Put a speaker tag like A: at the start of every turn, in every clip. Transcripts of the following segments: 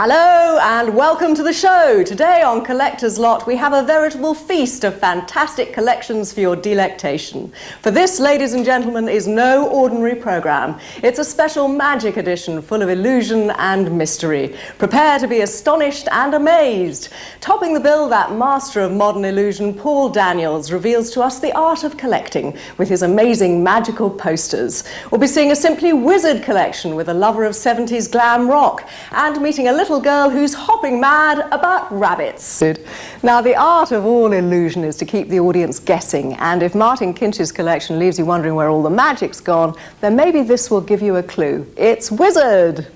A: Hello and welcome to the show. Today on Collector's Lot we have a veritable feast of fantastic collections for your delectation. For this, ladies and gentlemen, is no ordinary programme. It's a special magic edition full of illusion and mystery. Prepare to be astonished and amazed. Topping the bill, that master of modern illusion, Paul Daniels, reveals to us the art of collecting with his amazing magical posters. We'll be seeing a simply wizard collection with a lover of 70s glam rock and meeting a little girl who's hopping mad about rabbits. Now, the art of all illusion is to keep the audience guessing, and if Martin Kinch's collection leaves you wondering where all the magic's gone, then maybe this will give you a clue. It's Wizard!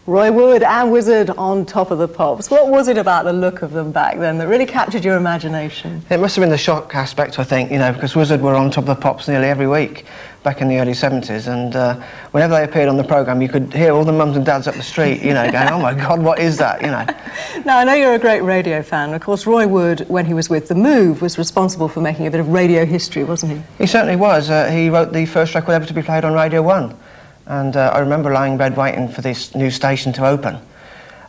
A: Roy Wood and Wizard on top of the pops. What was it about the look of them back then that really captured your imagination?
B: It must have been the shock aspect, I think, because Wizard were on top of the pops nearly every week back in the early 70s, and whenever they appeared on the programme you could hear all the mums and dads up the street, going, oh my God, what is that,
A: Now, I know you're a great radio fan. Of course, Roy Wood, when he was with The Move, was responsible for making a bit of radio history, wasn't he?
B: He certainly was. He wrote the first record ever to be played on Radio 1. And I remember lying in bed waiting for this new station to open.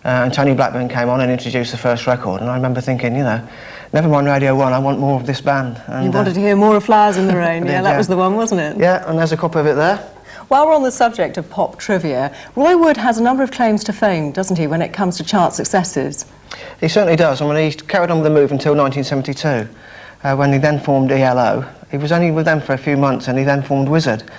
B: And Tony Blackburn came on and introduced the first record. And I remember thinking, never mind Radio 1, I want more of this band. And,
A: you wanted to hear more of Flowers in the Rain. Yeah, that was the one, wasn't it?
B: Yeah, and there's a copy of it there.
A: While we're on the subject of pop trivia, Roy Wood has a number of claims to fame, doesn't he, when it comes to chart successes?
B: He certainly does. I mean, he carried on with The Move until 1972, when he then formed ELO. He was only with them for a few months, and he then formed Wizard.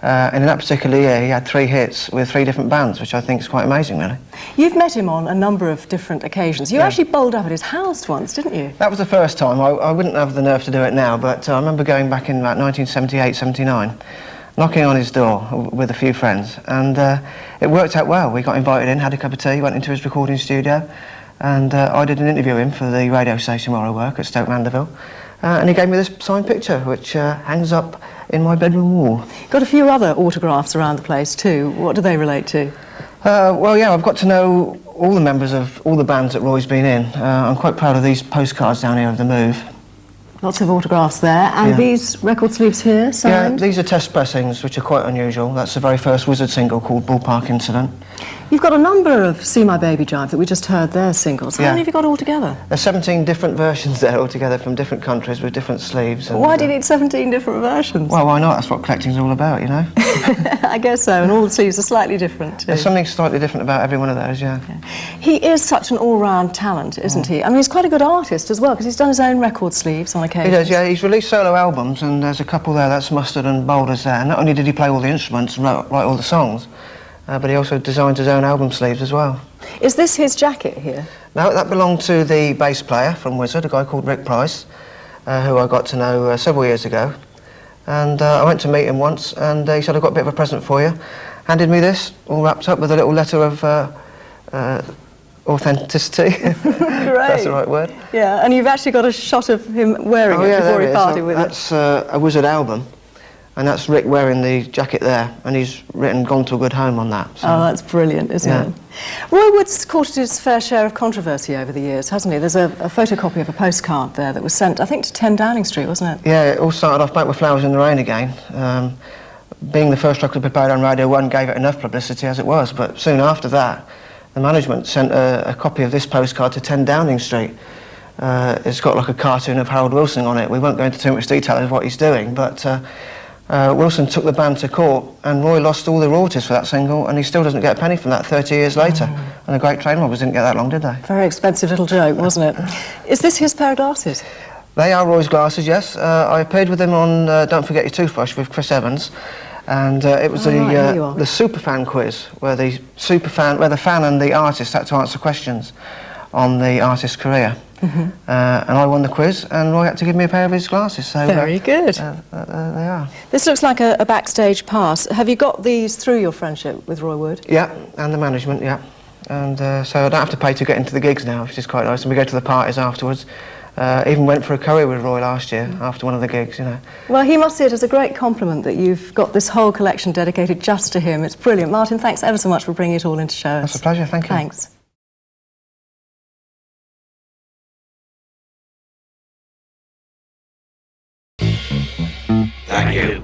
B: And in that particular year, he had 3 hits with 3 different bands, which I think is quite amazing, really. You've
A: met him on a number of different occasions. You actually bowled up at his house once, didn't you?
B: That was the first time. I wouldn't have the nerve to do it now, but I remember going back in about 1978, 79, knocking on his door with a few friends, and it worked out well. We got invited in, had a cup of tea, went into his recording studio, and I did an interview with him for the radio station where I work at Stoke Mandeville. And he gave me this signed picture, which hangs up in my bedroom wall.
A: Got a few other autographs around the place too. What do they relate to?
B: Well, yeah, I've got to know all the members of all the bands that Roy's been in. I'm quite proud of these postcards down here of The Move. Lots
A: of autographs there. And these record sleeves here, signed?
B: Yeah, these are test pressings, which are quite unusual. That's the very first Wizard single called Ballpark Incident.
A: You've got a number of See My Baby Jive that we just heard their singles. How many have you got altogether?
B: There's 17 different versions there altogether from different countries with different sleeves. And,
A: why do you need 17 different versions?
B: Well, why not? That's what collecting's all about,
A: I guess so, and all the sleeves are slightly different too.
B: There's something slightly different about every one of those, yeah.
A: He is such an all-round talent, isn't he? I mean, he's quite a good artist as well, because he's done his own record sleeves on occasion.
B: He does, yeah. He's released solo albums, and there's a couple there, that's Mustard and Boulders there. And not only did he play all the instruments and write all the songs, but he also designed his own album sleeves as well.
A: Is this his jacket here?
B: No, that belonged to the bass player from Wizard, a guy called Rick Price, who I got to know several years ago. And I went to meet him once, and he said, I've got a bit of a present for you. Handed me this, all wrapped up with a little letter of authenticity.
A: Great.
B: That's the right word.
A: Yeah, and you've actually got a shot of him wearing it before he parted with it.
B: That's a Wizard album. And that's Rick wearing the jacket there, and he's written Gone to a Good Home on that. So.
A: Oh, that's brilliant, isn't it? Roy Wood's courted his fair share of controversy over the years, hasn't he? There's a photocopy of a postcard there that was sent, I think, to 10 Downing Street, wasn't it?
B: Yeah, it all started off back with Flowers in the Rain again. Being the first record to be played on Radio 1 gave it enough publicity as it was, but soon after that, the management sent a copy of this postcard to 10 Downing Street. It's got like a cartoon of Harold Wilson on it. We won't go into too much detail of what he's doing, but Wilson took the band to court, and Roy lost all the royalties for that single, and he still doesn't get a penny from that 30 years later. And the Great Train Robbers didn't get that long, did they?
A: Very expensive little joke, wasn't it? Is this his pair of glasses?
B: They are Roy's glasses, yes. I appeared with him on Don't Forget Your Toothbrush with Chris Evans, and it was the Superfan quiz, where the fan and the artist had to answer questions on the artist's career. And I won the quiz, and Roy had to give me a pair of his glasses. So
A: Very good.
B: they are.
A: This looks like a backstage pass. Have you got these through your friendship with Roy Wood?
B: Yeah, and the management, yeah. And so I don't have to pay to get into the gigs now, which is quite nice. And we go to the parties afterwards. Even went for a curry with Roy last year after one of the gigs, you know.
A: Well, he must see it as a great compliment that you've got this whole collection dedicated just to him. It's brilliant. Martin, thanks ever so much for bringing it all in to show us.
B: That's a pleasure, thank you.
A: Thanks.
C: Thank you.